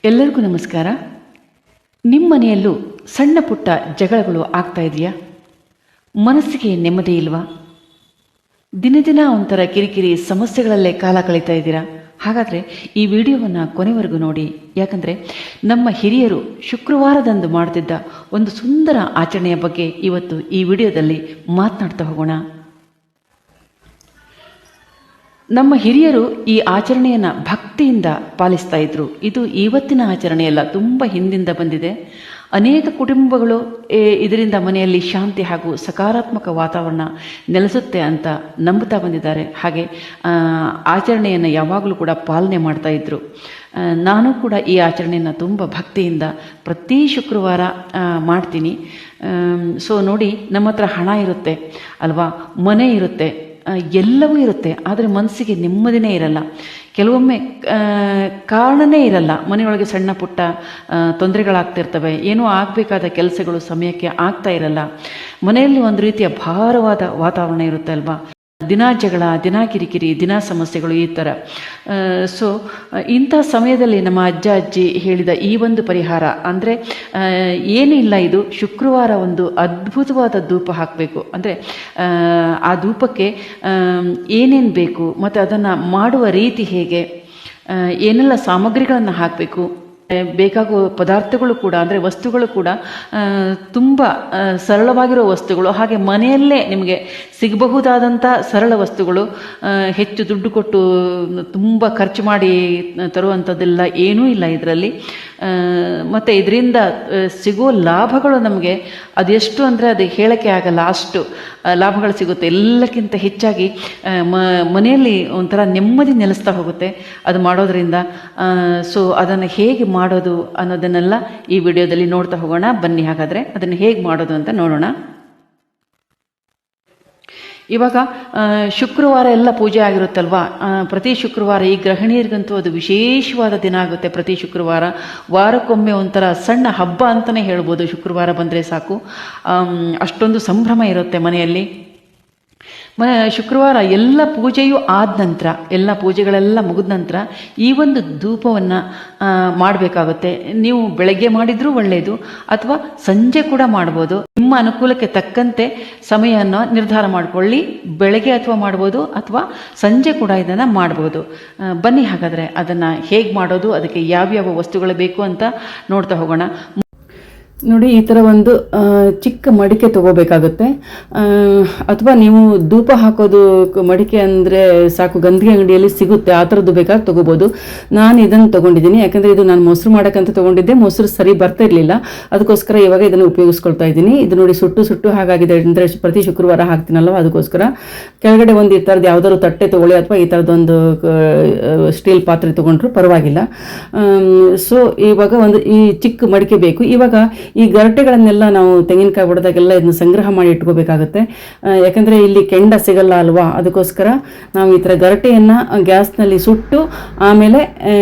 ಎಲ್ಲರಿಗೂ ನಮಸ್ಕಾರ. ನಿಮ್ಮ ಮನೆಯಲ್ಲೂ ಸಣ್ಣ ಪುಟ್ಟ ಜಗಳಗಳು ಆಗ್ತಾ ಇದೆಯಾ? ಮನಸ್ಸಿಗೆ ನೆಮ್ಮದಿ ಇಲ್ವಾ? ದಿನ ದಿನ ಒಂಥರ ಕಿರಿಕಿರಿ ಸಮಸ್ಯೆಗಳಲ್ಲೇ ಕಾಲ ಕಳೀತಾ ಇದ್ದೀರಾ? ಹಾಗಾದರೆ ಈ ವಿಡಿಯೋವನ್ನು ಕೊನೆವರೆಗೂ ನೋಡಿ. ಯಾಕಂದರೆ ನಮ್ಮ ಹಿರಿಯರು ಶುಕ್ರವಾರದಂದು ಮಾಡ್ತಿದ್ದ ಒಂದು ಸುಂದರ ಆಚರಣೆಯ ಬಗ್ಗೆ ಇವತ್ತು ಈ ವಿಡಿಯೋದಲ್ಲಿ ಮಾತನಾಡ್ತಾ ಹೋಗೋಣ. ನಮ್ಮ ಹಿರಿಯರು ಈ ಆಚರಣೆಯನ್ನು ಭಕ್ತಿಯಿಂದ ಪಾಲಿಸ್ತಾ ಇದ್ರು. ಇದು ಇವತ್ತಿನ ಆಚರಣೆಯಲ್ಲ, ತುಂಬ ಹಿಂದಿಂದ ಬಂದಿದೆ. ಅನೇಕ ಕುಟುಂಬಗಳು ಇದರಿಂದ ಮನೆಯಲ್ಲಿ ಶಾಂತಿ ಹಾಗೂ ಸಕಾರಾತ್ಮಕ ವಾತಾವರಣ ನೆಲೆಸುತ್ತೆ ಅಂತ ನಂಬುತ್ತಾ ಬಂದಿದ್ದಾರೆ. ಹಾಗೆ ಆಚರಣೆಯನ್ನು ಯಾವಾಗಲೂ ಕೂಡ ಪಾಲನೆ ಮಾಡ್ತಾ ಇದ್ರು. ನಾನು ಕೂಡ ಈ ಆಚರಣೆಯನ್ನು ತುಂಬ ಭಕ್ತಿಯಿಂದ ಪ್ರತಿ ಶುಕ್ರವಾರ ಮಾಡ್ತೀನಿ. ಸೊ ನೋಡಿ, ನಮ್ಮ ಹತ್ರ ಹಣ ಇರುತ್ತೆ ಅಲ್ವಾ, ಮನೆ ಇರುತ್ತೆ, ಎಲ್ಲವೂ ಇರುತ್ತೆ, ಆದರೆ ಮನಸ್ಸಿಗೆ ನೆಮ್ಮದಿನೇ ಇರಲ್ಲ. ಕೆಲವೊಮ್ಮೆ ಕಾರಣನೇ ಇರಲ್ಲ. ಮನೆಯೊಳಗೆ ಸಣ್ಣ ಪುಟ್ಟ ತೊಂದರೆಗಳಾಗ್ತಿರ್ತವೆ, ಏನೋ ಆಗಬೇಕಾದ ಕೆಲಸಗಳು ಸಮಯಕ್ಕೆ ಆಗ್ತಾ ಇರಲ್ಲ. ಮನೆಯಲ್ಲಿ ಒಂದು ರೀತಿಯ ಭಾರವಾದ ವಾತಾವರಣ ಇರುತ್ತೆ ಅಲ್ವಾ. ದಿನ ಜಗಳ, ದಿನ ಕಿರಿಕಿರಿ, ದಿನ ಸಮಸ್ಯೆಗಳು, ಈ ಥರ. ಸೊ ಇಂಥ ಸಮಯದಲ್ಲಿ ನಮ್ಮ ಅಜ್ಜ ಅಜ್ಜಿ ಹೇಳಿದ ಈ ಒಂದು ಪರಿಹಾರ ಅಂದರೆ ಏನೂ ಇಲ್ಲ, ಇದು ಶುಕ್ರವಾರ ಒಂದು ಅದ್ಭುತವಾದ ಧೂಪ ಹಾಕಬೇಕು. ಅಂದರೆ ಆ ಧೂಪಕ್ಕೆ ಏನೇನು ಬೇಕು ಮತ್ತು ಅದನ್ನು ಮಾಡುವ ರೀತಿ ಹೇಗೆ, ಏನೆಲ್ಲ ಸಾಮಗ್ರಿಗಳನ್ನು ಹಾಕಬೇಕು, ಬೇಕಾಗುವ ಪದಾರ್ಥಗಳು ಕೂಡ ಅಂದರೆ ವಸ್ತುಗಳು ಕೂಡ ತುಂಬ ಸರಳವಾಗಿರೋ ವಸ್ತುಗಳು, ಹಾಗೆ ಮನೆಯಲ್ಲೇ ನಿಮಗೆ ಸಿಗಬಹುದಾದಂಥ ಸರಳ ವಸ್ತುಗಳು, ಹೆಚ್ಚು ದುಡ್ಡು ಕೊಟ್ಟು ತುಂಬ ಖರ್ಚು ಮಾಡಿ ತರುವಂಥದ್ದೆಲ್ಲ ಏನೂ ಇಲ್ಲ ಇದರಲ್ಲಿ. ಮತ್ತು ಇದರಿಂದ ಸಿಗೋ ಲಾಭಗಳು ನಮಗೆ ಅದೆಷ್ಟು ಅಂದರೆ ಅದು ಹೇಳೋಕ್ಕೆ ಆಗಲ್ಲ, ಅಷ್ಟು ಲಾಭಗಳು ಸಿಗುತ್ತೆ. ಎಲ್ಲಕ್ಕಿಂತ ಹೆಚ್ಚಾಗಿ ಮನೆಯಲ್ಲಿ ಒಂಥರ ನೆಮ್ಮದಿ ನೆಲೆಸ್ತಾ ಹೋಗುತ್ತೆ ಅದು ಮಾಡೋದ್ರಿಂದ. ಸೊ ಅದನ್ನು ಹೇಗೆ ಮಾಡೋದು ಅನ್ನೋದನ್ನೆಲ್ಲ ಈ ವಿಡಿಯೋದಲ್ಲಿ ನೋಡ್ತಾ ಹೋಗೋಣ. ಬನ್ನಿ, ಹಾಗಾದರೆ ಅದನ್ನು ಹೇಗೆ ಮಾಡೋದು ಅಂತ ನೋಡೋಣ. ಇವಾಗ ಶುಕ್ರವಾರ ಎಲ್ಲ ಪೂಜೆ ಆಗಿರುತ್ತಲ್ವ, ಪ್ರತಿ ಶುಕ್ರವಾರ ಈ ಗೃಹಿಣಿಯರಿಗಂತೂ ಅದು ವಿಶೇಷವಾದ ದಿನ ಆಗುತ್ತೆ. ಪ್ರತಿ ಶುಕ್ರವಾರ ವಾರಕ್ಕೊಮ್ಮೆ ಒಂಥರ ಸಣ್ಣ ಹಬ್ಬ ಅಂತಲೇ ಹೇಳ್ಬೋದು. ಶುಕ್ರವಾರ ಬಂದರೆ ಸಾಕು, ಅಷ್ಟೊಂದು ಸಂಭ್ರಮ ಇರುತ್ತೆ ಮನೆಯಲ್ಲಿ. ಶುಕ್ರವಾರ ಎಲ್ಲ ಪೂಜೆಯೂ ಆದ ನಂತರ, ಎಲ್ಲ ಪೂಜೆಗಳೆಲ್ಲ ಮುಗಿದ ನಂತರ ಈ ಒಂದು ಧೂಪವನ್ನು ಮಾಡಬೇಕಾಗುತ್ತೆ. ನೀವು ಬೆಳಗ್ಗೆ ಮಾಡಿದರೂ ಒಳ್ಳೆಯದು, ಅಥವಾ ಸಂಜೆ ಕೂಡ ಮಾಡ್ಬೋದು. ನಿಮ್ಮ ಅನುಕೂಲಕ್ಕೆ ತಕ್ಕಂತೆ ಸಮಯವನ್ನು ನಿರ್ಧಾರ ಮಾಡಿಕೊಳ್ಳಿ. ಬೆಳಗ್ಗೆ ಅಥವಾ ಮಾಡ್ಬೋದು, ಅಥವಾ ಸಂಜೆ ಕೂಡ ಇದನ್ನು ಮಾಡ್ಬೋದು. ಬನ್ನಿ, ಹಾಗಾದರೆ ಅದನ್ನು ಹೇಗೆ ಮಾಡೋದು, ಅದಕ್ಕೆ ಯಾವ್ಯಾವ ವಸ್ತುಗಳು ಬೇಕು ಅಂತ ನೋಡ್ತಾ ಹೋಗೋಣ. ನೋಡಿ, ಈ ಥರ ಒಂದು ಚಿಕ್ಕ ಮಡಿಕೆ ತೊಗೋಬೇಕಾಗುತ್ತೆ. ಅಥವಾ ನೀವು ಧೂಪ ಹಾಕೋದು ಮಡಿಕೆ ಅಂದರೆ ಸಾಕು, ಗಂಧಿಗೆ ಅಂಗಡಿಯಲ್ಲಿ ಸಿಗುತ್ತೆ, ಆ ಥರದ್ದು ಬೇಕಾದ್ರೆ ತೊಗೋಬೋದು. ನಾನು ಇದನ್ನು ತೊಗೊಂಡಿದ್ದೀನಿ, ಯಾಕಂದರೆ ಇದು ನಾನು ಮೊಸರು ಮಾಡೋಕ್ಕಂತ ತೊಗೊಂಡಿದ್ದೆ. ಮೊಸರು ಸರಿ ಬರ್ತಾ ಇರಲಿಲ್ಲ, ಅದಕ್ಕೋಸ್ಕರ ಇವಾಗ ಇದನ್ನು ಉಪಯೋಗಿಸ್ಕೊಳ್ತಾ ಇದ್ದೀನಿ. ಇದು ನೋಡಿ, ಸುಟ್ಟು ಹಾಗಾಗಿದೆ. ಅಂದರೆ ಪ್ರತಿ ಶುಕ್ರವಾರ ಹಾಕ್ತೀನಲ್ವ, ಅದಕ್ಕೋಸ್ಕರ ಕೆಳಗಡೆ ಒಂದು ಈ ಥರದ್ದು ಯಾವುದಾದ್ರು ತಟ್ಟೆ ತೊಗೊಳ್ಳಿ, ಅಥವಾ ಈ ಥರದ್ದೊಂದು ಸ್ಟೀಲ್ ಪಾತ್ರೆ ತೊಗೊಂಡ್ರು ಪರವಾಗಿಲ್ಲ. ಸೊ ಇವಾಗ ಒಂದು ಈ ಚಿಕ್ಕ ಮಡಿಕೆ ಬೇಕು. ಇವಾಗ ಈ ಗರಟೆಗಳನ್ನೆಲ್ಲ ನಾವು ತೆಂಗಿನಕಾಯಿ ಹೊಡೆದಾಗೆಲ್ಲ ಇದನ್ನು ಸಂಗ್ರಹ ಮಾಡಿ ಇಟ್ಕೋಬೇಕಾಗುತ್ತೆ. ಯಾಕಂದರೆ ಇಲ್ಲಿ ಕೆಂಡ ಸಿಗಲ್ಲ ಅಲ್ವಾ, ಅದಕ್ಕೋಸ್ಕರ ನಾವು ಈ ಥರ ಗರಟೆಯನ್ನು ಗ್ಯಾಸ್ನಲ್ಲಿ ಸುಟ್ಟು ಆಮೇಲೆ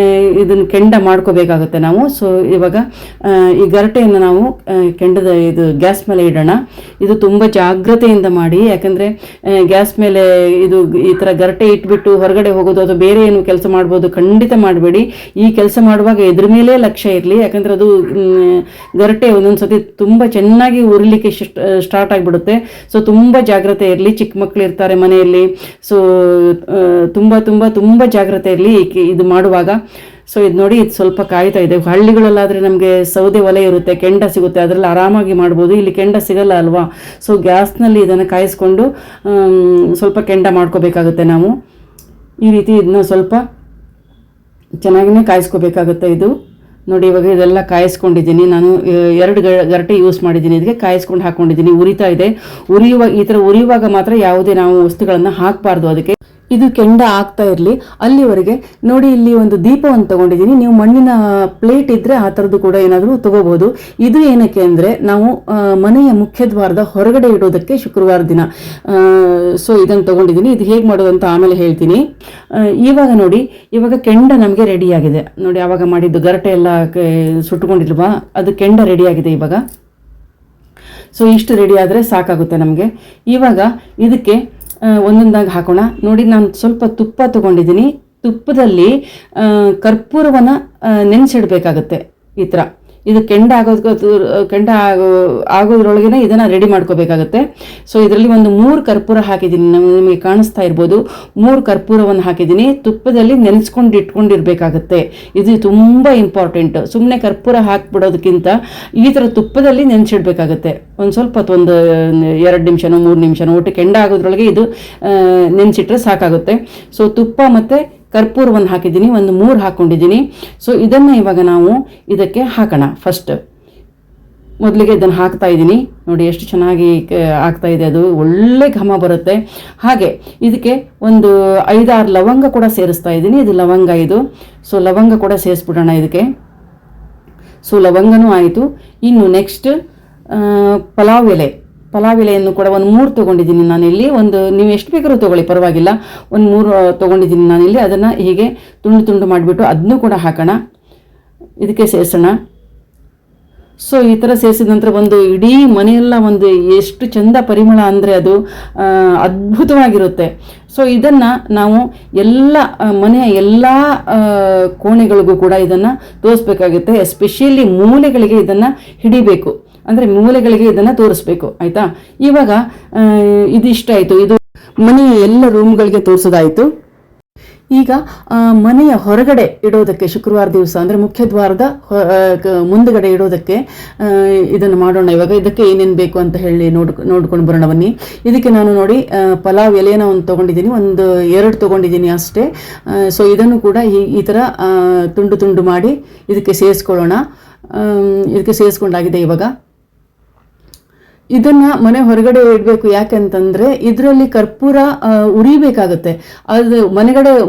ಇದನ್ನು ಕೆಂಡ ಮಾಡ್ಕೋಬೇಕಾಗುತ್ತೆ ನಾವು. ಸೊ ಇವಾಗ ಈ ಗರಟೆಯನ್ನು ನಾವು ಕೆಂಡದ ಇದು ಗ್ಯಾಸ್ ಮೇಲೆ ಇಡೋಣ. ಇದು ತುಂಬ ಜಾಗ್ರತೆಯಿಂದ ಮಾಡಿ, ಯಾಕಂದರೆ ಗ್ಯಾಸ್ ಮೇಲೆ ಇದು ಈ ಥರ ಗರಟೆ ಇಟ್ಬಿಟ್ಟು ಹೊರಗಡೆ ಹೋಗೋದು ಅಥವಾ ಬೇರೆ ಏನು ಕೆಲಸ ಮಾಡ್ಬೋದು, ಖಂಡಿತ ಮಾಡಬೇಡಿ. ಈ ಕೆಲಸ ಮಾಡುವಾಗ ಇದ್ರ ಮೇಲೆ ಲಕ್ಷ್ಯ ಇರಲಿ, ಯಾಕಂದರೆ ಅದು ಗರಟೆ ಒಂದೊಂದ್ಸತಿ ತುಂಬ ಚೆನ್ನಾಗಿ ಉರಿಲಿಕ್ಕೆ ಸ್ಟಾರ್ಟ್ ಆಗಿಬಿಡುತ್ತೆ. ಸೊ ತುಂಬ ಜಾಗ್ರತೆ ಇರಲಿ. ಚಿಕ್ಕ ಮಕ್ಕಳು ಇರ್ತಾರೆ ಮನೆಯಲ್ಲಿ, ಸೊ ತುಂಬ ತುಂಬ ತುಂಬ ಜಾಗ್ರತೆ ಇರಲಿ ಇದು ಮಾಡುವಾಗ. ಸೊ ಇದು ನೋಡಿ, ಇದು ಸ್ವಲ್ಪ ಕಾಯ್ತಾ ಇದೆ. ಹಳ್ಳಿಗಳಲ್ಲಾದರೆ ನಮಗೆ ಸೌದೆ ಒಲೆ ಇರುತ್ತೆ, ಕೆಂಡ ಸಿಗುತ್ತೆ, ಅದರಲ್ಲಿ ಆರಾಮಾಗಿ ಮಾಡ್ಬೋದು. ಇಲ್ಲಿ ಕೆಂಡ ಸಿಗಲ್ಲ ಅಲ್ವಾ. ಸೊ ಗ್ಯಾಸ್ನಲ್ಲಿ ಇದನ್ನು ಕಾಯಿಸ್ಕೊಂಡು ಸ್ವಲ್ಪ ಕೆಂಡ ಮಾಡ್ಕೋಬೇಕಾಗುತ್ತೆ ನಾವು. ಈ ರೀತಿ ಇದನ್ನ ಸ್ವಲ್ಪ ಚೆನ್ನಾಗಿಯೇ ಕಾಯಿಸ್ಕೋಬೇಕಾಗುತ್ತೆ. ಇದು ನೋಡಿ, ಇವಾಗ ಇದೆಲ್ಲ ಕಾಯಿಸ್ಕೊಂಡಿದ್ದೀನಿ ನಾನು. 2 ಗರಟೆ ಯೂಸ್ ಮಾಡಿದ್ದೀನಿ, ಇದಕ್ಕೆ ಕಾಯಿಸ್ಕೊಂಡು ಹಾಕ್ಕೊಂಡಿದ್ದೀನಿ. ಉರಿತಾ ಇದೆ. ಈ ಥರ ಉರಿಯುವಾಗ ಮಾತ್ರ ಯಾವುದೇ ನಾವು ವಸ್ತುಗಳನ್ನು ಹಾಕಬಾರ್ದು ಅದಕ್ಕೆ. ಇದು ಕೆಂಡ ಆಗ್ತಾ ಇರಲಿ ಅಲ್ಲಿವರೆಗೆ. ನೋಡಿ, ಇಲ್ಲಿ ಒಂದು ದೀಪವನ್ನು ತೊಗೊಂಡಿದ್ದೀನಿ. ನೀವು ಮಣ್ಣಿನ ಪ್ಲೇಟ್ ಇದ್ದರೆ ಆ ಥರದ್ದು ಕೂಡ ಏನಾದರೂ ತೊಗೋಬೋದು. ಇದು ಏನಕ್ಕೆ ಅಂದರೆ ನಾವು ಮನೆಯ ಮುಖ್ಯದ್ವಾರದ ಹೊರಗಡೆ ಇಡೋದಕ್ಕೆ ಶುಕ್ರವಾರ ದಿನ. ಸೊ ಇದನ್ನು ತೊಗೊಂಡಿದ್ದೀನಿ. ಇದು ಹೇಗೆ ಮಾಡೋದು ಅಂತ ಆಮೇಲೆ ಹೇಳ್ತೀನಿ. ಇವಾಗ ನೋಡಿ, ಇವಾಗ ಕೆಂಡ ನಮಗೆ ರೆಡಿಯಾಗಿದೆ. ನೋಡಿ, ಆವಾಗ ಮಾಡಿದ್ದು ಗರಟೆ ಎಲ್ಲ ಸುಟ್ಟುಕೊಂಡಿಲ್ವಾ, ಅದು ಕೆಂಡ ರೆಡಿಯಾಗಿದೆ ಇವಾಗ. ಸೊ ಇಷ್ಟು ರೆಡಿ ಆದರೆ ಸಾಕಾಗುತ್ತೆ ನಮಗೆ. ಇವಾಗ ಇದಕ್ಕೆ ಒಂದೊಂದಾಗಿ ಹಾಕೋಣ. ನೋಡಿ, ನಾನು ಸ್ವಲ್ಪ ತುಪ್ಪ ತೊಗೊಂಡಿದ್ದೀನಿ. ತುಪ್ಪದಲ್ಲಿ ಕರ್ಪೂರವನ್ನು ನೆನೆಸಿಡಬೇಕಾಗತ್ತೆ. ಈ ಥರ ಇದು ಕೆಂಡ ಆಗೋದ್ರೊಳಗೆ ಇದನ್ನು ರೆಡಿ ಮಾಡ್ಕೋಬೇಕಾಗತ್ತೆ. ಸೊ ಇದರಲ್ಲಿ ಒಂದು 3 ಕರ್ಪೂರ ಹಾಕಿದ್ದೀನಿ, ನಿಮಗೆ ಕಾಣಿಸ್ತಾ ಇರ್ಬೋದು. 3 ಕರ್ಪೂರವನ್ನು ಹಾಕಿದ್ದೀನಿ, ತುಪ್ಪದಲ್ಲಿ ನೆನೆಸ್ಕೊಂಡು ಇಟ್ಕೊಂಡಿರ್ಬೇಕಾಗತ್ತೆ. ಇದು ತುಂಬ ಇಂಪಾರ್ಟೆಂಟ್. ಸುಮ್ಮನೆ ಕರ್ಪೂರ ಹಾಕ್ಬಿಡೋದಕ್ಕಿಂತ ಈ ಥರ ತುಪ್ಪದಲ್ಲಿ ನೆನೆಸಿಡ್ಬೇಕಾಗತ್ತೆ. ಒಂದು ಸ್ವಲ್ಪ ಒಂದು 2 ನಿಮಿಷನೋ 3 ನಿಮಿಷನೋ ಒಟ್ಟು ಕೆಂಡ ಆಗೋದ್ರೊಳಗೆ ಇದು ನೆನೆಸಿಟ್ರೆ ಸಾಕಾಗುತ್ತೆ. ಸೊ ತುಪ್ಪ ಮತ್ತು ಕರ್ಪೂರವನ್ನು ಹಾಕಿದ್ದೀನಿ, ಒಂದು 3 ಹಾಕ್ಕೊಂಡಿದ್ದೀನಿ. ಸೊ ಇದನ್ನು ಇವಾಗ ನಾವು ಇದಕ್ಕೆ ಹಾಕೋಣ. ಫಸ್ಟ್ ಮೊದಲಿಗೆ ಇದನ್ನು ಹಾಕ್ತಾ ಇದ್ದೀನಿ, ನೋಡಿ ಎಷ್ಟು ಚೆನ್ನಾಗಿ ಆಗ್ತಾ ಇದೆ, ಅದು ಒಳ್ಳೆ ಘಮ ಬರುತ್ತೆ. ಹಾಗೆ ಇದಕ್ಕೆ ಒಂದು 5-6 ಲವಂಗ ಕೂಡ ಸೇರಿಸ್ತಾ ಇದ್ದೀನಿ. ಇದು ಲವಂಗ ಇದು. ಸೊ ಲವಂಗ ಕೂಡ ಸೇರಿಸ್ಬಿಡೋಣ ಇದಕ್ಕೆ. ಸೊ ಲವಂಗನೂ ಆಯಿತು. ಇನ್ನು ನೆಕ್ಸ್ಟ್ ಪಲಾವ್ ಎಲೆಯನ್ನು ಕೂಡ ಒಂದು 3 ತೊಗೊಂಡಿದ್ದೀನಿ ನಾನಿಲ್ಲಿ. ನೀವು ಎಷ್ಟು ಬೇಕಾದ್ರೂ ತೊಗೊಳ್ಳಿ, ಪರವಾಗಿಲ್ಲ. ಒಂದು 3 ತೊಗೊಂಡಿದ್ದೀನಿ ನಾನಿಲ್ಲಿ. ಅದನ್ನು ಹೀಗೆ ತುಂಡು ಮಾಡಿಬಿಟ್ಟು ಅದನ್ನೂ ಕೂಡ ಹಾಕೋಣ, ಇದಕ್ಕೆ ಸೇರಿಸೋಣ. ಸೊ ಈ ಥರ ಸೇರಿಸಿದ ನಂತರ ಒಂದು ಇಡೀ ಮನೆಯೆಲ್ಲ ಒಂದು ಎಷ್ಟು ಚಂದ ಪರಿಮಳ ಅಂದರೆ ಅದು ಅದ್ಭುತವಾಗಿರುತ್ತೆ. ಸೊ ಇದನ್ನು ನಾವು ಮನೆಯ ಎಲ್ಲ ಕೋಣೆಗಳಿಗೂ ಕೂಡ ಇದನ್ನು ತೋರಿಸ್ಬೇಕಾಗುತ್ತೆ. ಎಸ್ಪೆಷಲಿ ಮೂಲೆಗಳಿಗೆ ಇದನ್ನು ಹಿಡಿಬೇಕು, ಅಂದರೆ ಮೂಲೆಗಳಿಗೆ ಇದನ್ನು ತೋರಿಸ್ಬೇಕು. ಆಯಿತಾ? ಇವಾಗ ಇದಿಷ್ಟ ಆಯಿತು, ಇದು ಮನೆಯ ಎಲ್ಲ ರೂಮ್ಗಳಿಗೆ ತೋರಿಸೋದಾಯಿತು. ಈಗ ಮನೆಯ ಹೊರಗಡೆ ಇಡೋದಕ್ಕೆ ಶುಕ್ರವಾರ ದಿವಸ ಅಂದರೆ ಮುಖ್ಯ ದ್ವಾರದ ಮುಂದುಗಡೆ ಇಡೋದಕ್ಕೆ ಇದನ್ನು ಮಾಡೋಣ. ಇವಾಗ ಇದಕ್ಕೆ ಏನೇನು ಬೇಕು ಅಂತ ಹೇಳಿ ನೋಡ್ಕೊಂಡು ಬರೋಣ ಬನ್ನಿ. ಇದಕ್ಕೆ ನಾನು ನೋಡಿ ಪಲಾವ್ ಎಲೆನ ಒಂದು ತೊಗೊಂಡಿದ್ದೀನಿ, ಒಂದು 2 ತೊಗೊಂಡಿದ್ದೀನಿ ಅಷ್ಟೇ. ಸೊ ಇದನ್ನು ಕೂಡ ಈ ಥರ ತುಂಡು ಮಾಡಿ ಇದಕ್ಕೆ ಸೇರಿಸ್ಕೊಳ್ಳೋಣ. ಇದಕ್ಕೆ ಸೇರಿಸ್ಕೊಂಡಾಗಿದೆ. ಇವಾಗ ಇದನ್ನು ಮನೆ ಹೊರಗಡೆ ಇಡಬೇಕು. ಯಾಕೆಂತಂದರೆ ಇದರಲ್ಲಿ ಕರ್ಪೂರ ಉರಿಬೇಕಾಗುತ್ತೆ. ಅದು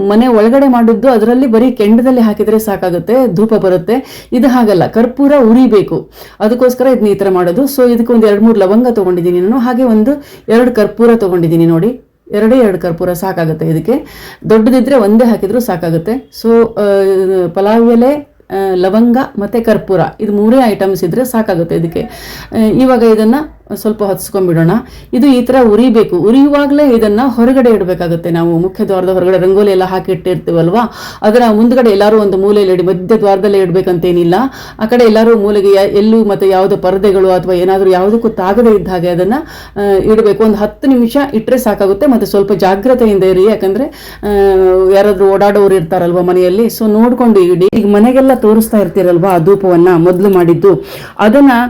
ಮನೆ ಒಳಗಡೆ ಮಾಡಿದ್ದು ಅದರಲ್ಲಿ ಬರೀ ಕೆಂಡದಲ್ಲಿ ಹಾಕಿದರೆ ಸಾಕಾಗುತ್ತೆ, ಧೂಪ ಬರುತ್ತೆ. ಇದು ಹಾಗಲ್ಲ, ಕರ್ಪೂರ ಉರಿಬೇಕು. ಅದಕ್ಕೋಸ್ಕರ ಇದನ್ನ ಈ ಥರ ಮಾಡೋದು. ಸೊ ಇದಕ್ಕೆ ಒಂದು 2-3 ಲವಂಗ ತೊಗೊಂಡಿದ್ದೀನಿ ನಾನು. ಹಾಗೆ ಒಂದು 2 ಕರ್ಪೂರ ತೊಗೊಂಡಿದ್ದೀನಿ ನೋಡಿ. 2 ಕರ್ಪೂರ ಸಾಕಾಗುತ್ತೆ. ಇದಕ್ಕೆ ದೊಡ್ಡದಿದ್ದರೆ ಒಂದೇ ಹಾಕಿದರೂ ಸಾಕಾಗುತ್ತೆ. ಸೊ ಪಲಾವ್ ಎಲೆ, ಲವಂಗ ಮತ್ತು ಕರ್ಪೂರ, ಇದು 3 ಐಟಮ್ಸ್ ಇದ್ದರೆ ಸಾಕಾಗುತ್ತೆ ಇದಕ್ಕೆ. ಇವಾಗ ಇದನ್ನು ಸ್ವಲ್ಪ ಹೊತ್ಸ್ಕೊಂಡ್ಬಿಡೋಣ. ಇದು ಈ ಥರ ಉರಿಬೇಕು. ಉರಿಯುವಾಗಲೇ ಇದನ್ನು ಹೊರಗಡೆ ಇಡಬೇಕಾಗುತ್ತೆ. ನಾವು ಮುಖ್ಯ ದ್ವಾರದ ಹೊರಗಡೆ ರಂಗೋಲಿ ಎಲ್ಲ ಹಾಕಿಟ್ಟಿರ್ತೀವಲ್ವಾ, ಅದರ ಮುಂದ್ಗಡೆ ಎಲ್ಲರೂ ಒಂದು ಮೂಲೆಯಲ್ಲಿ ಮಧ್ಯ ದ್ವಾರದಲ್ಲೇ ಇಡಬೇಕಂತೇನಿಲ್ಲ. ಆ ಕಡೆ ಎಲ್ಲರೂ ಮೂಲೆಗೆ ಎಲ್ಲೂ ಮತ್ತು ಯಾವುದೋ ಪರದೆಗಳು ಅಥವಾ ಏನಾದರೂ ಯಾವುದಕ್ಕೂ ತಾಗದೇ ಇದ್ದ ಹಾಗೆ ಅದನ್ನು ಇಡಬೇಕು. ಒಂದು 10 ನಿಮಿಷ ಇಟ್ಟರೆ ಸಾಕಾಗುತ್ತೆ. ಮತ್ತು ಸ್ವಲ್ಪ ಜಾಗ್ರತೆಯಿಂದ ಇರಿ, ಯಾಕಂದರೆ ಯಾರಾದರೂ ಓಡಾಡೋರು ಇರ್ತಾರಲ್ವ ಮನೆಯಲ್ಲಿ. ಸೊ ನೋಡಿಕೊಂಡು ಇಡಿ. ಈಗ ಮನೆಗೆಲ್ಲ ತೋರಿಸ್ತಾ ಇರ್ತೀರಲ್ವ ಆ ಧೂಪವನ್ನು ಮೊದಲು ಮಾಡಿದ್ದು, ಅದನ್ನು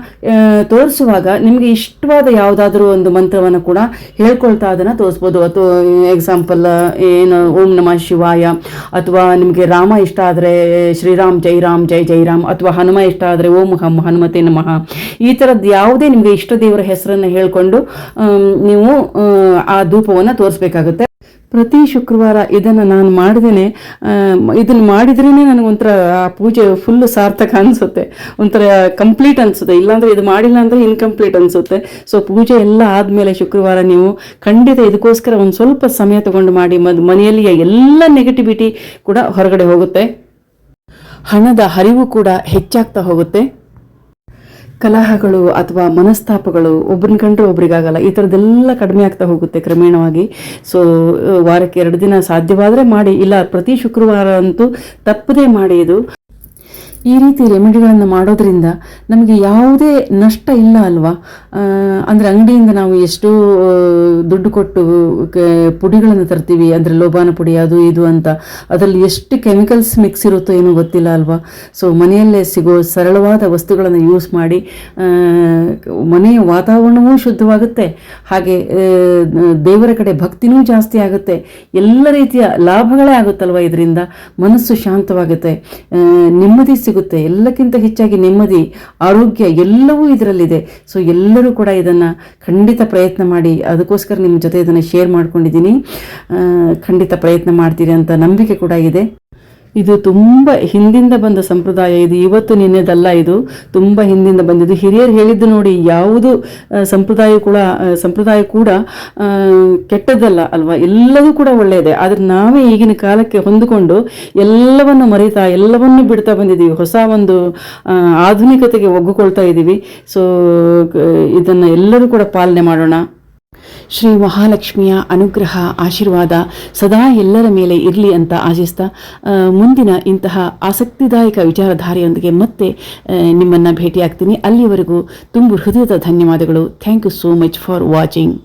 ತೋರಿಸುವಾಗ ನಿಮಗೆ ಇಷ್ಟವಾದ ಯಾವುದಾದ್ರೂ ಒಂದು ಮಂತ್ರವನ್ನು ಕೂಡ ಹೇಳ್ಕೊಳ್ತಾ ಅದನ್ನು ತೋರಿಸ್ಬೋದು. ಅಥವಾ ಎಕ್ಸಾಂಪಲ್ ಏನು ಓಂ ನಮಃ ಶಿವಾಯ, ಅಥವಾ ನಿಮಗೆ ರಾಮ ಇಷ್ಟ ಆದರೆ ಶ್ರೀರಾಮ್ ಜೈ ರಾಮ್ ಜೈ ಜೈ ರಾಮ್, ಅಥವಾ ಹನುಮ ಇಷ್ಟ ಆದರೆ ಓಂ ಹನುಮತೆ ನಮಃ. ಈ ಥರದ್ದು ಯಾವುದೇ ನಿಮಗೆ ಇಷ್ಟ ದೇವರ ಹೆಸರನ್ನು ಹೇಳಿಕೊಂಡು ನೀವು ಆ ಧೂಪವನ್ನು ತೋರಿಸ್ಬೇಕಾಗುತ್ತೆ. ಪ್ರತಿ ಶುಕ್ರವಾರ ಇದನ್ನು ನಾನು ಮಾಡಿದ್ದೇನೆ. ಇದನ್ನು ಮಾಡಿದ್ರೇ ನನಗೊಂಥರ ಆ ಪೂಜೆ ಫುಲ್ಲು ಸಾರ್ಥಕ ಅನಿಸುತ್ತೆ, ಒಂಥರ ಕಂಪ್ಲೀಟ್ ಅನಿಸುತ್ತೆ. ಇಲ್ಲಾಂದರೆ ಇದು ಮಾಡಿಲ್ಲ ಅಂದರೆ ಇನ್ಕಂಪ್ಲೀಟ್ ಅನಿಸುತ್ತೆ. ಸೊ ಪೂಜೆ ಎಲ್ಲ ಆದಮೇಲೆ ಶುಕ್ರವಾರ ನೀವು ಖಂಡಿತ ಇದಕ್ಕೋಸ್ಕರ ಒಂದು ಸ್ವಲ್ಪ ಸಮಯ ತಗೊಂಡು ಮಾಡಿ. ಮನೆಯಲ್ಲಿಯ ಎಲ್ಲ ನೆಗೆಟಿವಿಟಿ ಕೂಡ ಹೊರಗಡೆ ಹೋಗುತ್ತೆ, ಹಣದ ಹರಿವು ಕೂಡ ಹೆಚ್ಚಾಗ್ತಾ ಹೋಗುತ್ತೆ. ಕಲಹಗಳು ಅಥವಾ ಮನಸ್ತಾಪಗಳು ಒಬ್ಬರನ್ನ ಕಂಡ್ರೆ ಒಬ್ರಿಗಾಗಲ್ಲ, ಈ ಥರದ್ದೆಲ್ಲ ಕಡಿಮೆ ಆಗ್ತಾ ಹೋಗುತ್ತೆ ಕ್ರಮೇಣವಾಗಿ. ಸೊ ವಾರಕ್ಕೆ 2 ದಿನ ಸಾಧ್ಯವಾದರೆ ಮಾಡಿ, ಇಲ್ಲ ಪ್ರತಿ ಶುಕ್ರವಾರ ಅಂತೂ ತಪ್ಪದೇ ಮಾಡಿ. ಇದು ಈ ರೀತಿ ರೆಮಿಡಿಗಳನ್ನು ಮಾಡೋದ್ರಿಂದ ನಮಗೆ ಯಾವುದೇ ನಷ್ಟ ಇಲ್ಲ ಅಲ್ವಾ. ಅಂದರೆ ಅಂಗಡಿಯಿಂದ ನಾವು ಎಷ್ಟೋ ದುಡ್ಡು ಕೊಟ್ಟು ಪುಡಿಗಳನ್ನು ತರ್ತೀವಿ, ಅಂದರೆ ಲೋಬಾನ ಪುಡಿ ಅದು ಇದು ಅಂತ, ಅದರಲ್ಲಿ ಎಷ್ಟು ಕೆಮಿಕಲ್ಸ್ ಮಿಕ್ಸ್ ಇರುತ್ತೋ ಏನೋ ಗೊತ್ತಿಲ್ಲ ಅಲ್ವಾ. ಸೊ ಮನೆಯಲ್ಲೇ ಸಿಗೋ ಸರಳವಾದ ವಸ್ತುಗಳನ್ನು ಯೂಸ್ ಮಾಡಿ ಮನೆಯ ವಾತಾವರಣವೂ ಶುದ್ಧವಾಗುತ್ತೆ, ಹಾಗೆ ದೇವರ ಕಡೆ ಭಕ್ತಿನೂ ಜಾಸ್ತಿ ಆಗುತ್ತೆ, ಎಲ್ಲ ರೀತಿಯ ಲಾಭಗಳೇ ಆಗುತ್ತಲ್ವ. ಇದರಿಂದ ಮನಸ್ಸು ಶಾಂತವಾಗುತ್ತೆ, ನೆಮ್ಮದಿ ಸಿಗುತ್ತೆ. ಎಲ್ಲಕ್ಕಿಂತ ಹೆಚ್ಚಾಗಿ ನೆಮ್ಮದಿ, ಆರೋಗ್ಯ ಎಲ್ಲವೂ ಇದರಲ್ಲಿದೆ. ಸೊ ಎಲ್ಲರೂ ಕೂಡ ಇದನ್ನು ಖಂಡಿತ ಪ್ರಯತ್ನ ಮಾಡಿ. ಅದಕ್ಕೋಸ್ಕರ ನಿಮ್ಮ ಜೊತೆ ಇದನ್ನು ಶೇರ್ ಮಾಡ್ಕೊಂಡಿದ್ದೀನಿ. ಖಂಡಿತ ಪ್ರಯತ್ನ ಮಾಡ್ತೀರಿ ಅಂತ ನಂಬಿಕೆ ಕೂಡ ಇದೆ. ಇದು ತುಂಬ ಹಿಂದಿಂದ ಬಂದ ಸಂಪ್ರದಾಯ, ಇದು ಇವತ್ತು ನಿನ್ನೆದಲ್ಲ, ಇದು ತುಂಬ ಹಿಂದಿಂದ ಬಂದಿದ್ದು. ಹಿರಿಯರು ಹೇಳಿದ್ದು ನೋಡಿ, ಯಾವುದು ಸಂಪ್ರದಾಯ ಕೂಡ ಕೆಟ್ಟದ್ದಲ್ಲ ಅಲ್ವಾ, ಎಲ್ಲವೂ ಕೂಡ ಒಳ್ಳೆಯದೇ. ಆದರೆ ನಾವೇ ಈಗಿನ ಕಾಲಕ್ಕೆ ಹೊಂದಿಕೊಂಡು ಎಲ್ಲವನ್ನು ಮರೀತಾ ಎಲ್ಲವನ್ನೂ ಬಿಡ್ತಾ ಬಂದಿದ್ದೀವಿ, ಹೊಸ ಒಂದು ಆಧುನಿಕತೆಗೆ ಒಗ್ಗಿಕೊಳ್ತಾ ಇದ್ದೀವಿ. ಸೊ ಇದನ್ನು ಎಲ್ಲರೂ ಕೂಡ ಪಾಲನೆ ಮಾಡೋಣ. ಶ್ರೀ ಮಹಾಲಕ್ಷ್ಮಿಯ ಅನುಗ್ರಹ ಆಶೀರ್ವಾದ ಸದಾ ಎಲ್ಲರ ಮೇಲೆ ಇರಲಿ ಅಂತ ಆಶಿಸ್ತಾ ಮುಂದಿನ ಇಂತಹ ಆಸಕ್ತಿದಾಯಕ ವಿಚಾರಧಾರೆಯೊಂದಿಗೆ ಮತ್ತೆ ನಿಮ್ಮನ್ನು ಭೇಟಿಯಾಗ್ತೀನಿ. ಅಲ್ಲಿಯವರೆಗೂ ತುಂಬು ಹೃದಯದ ಧನ್ಯವಾದಗಳು. Thank you so much for watching.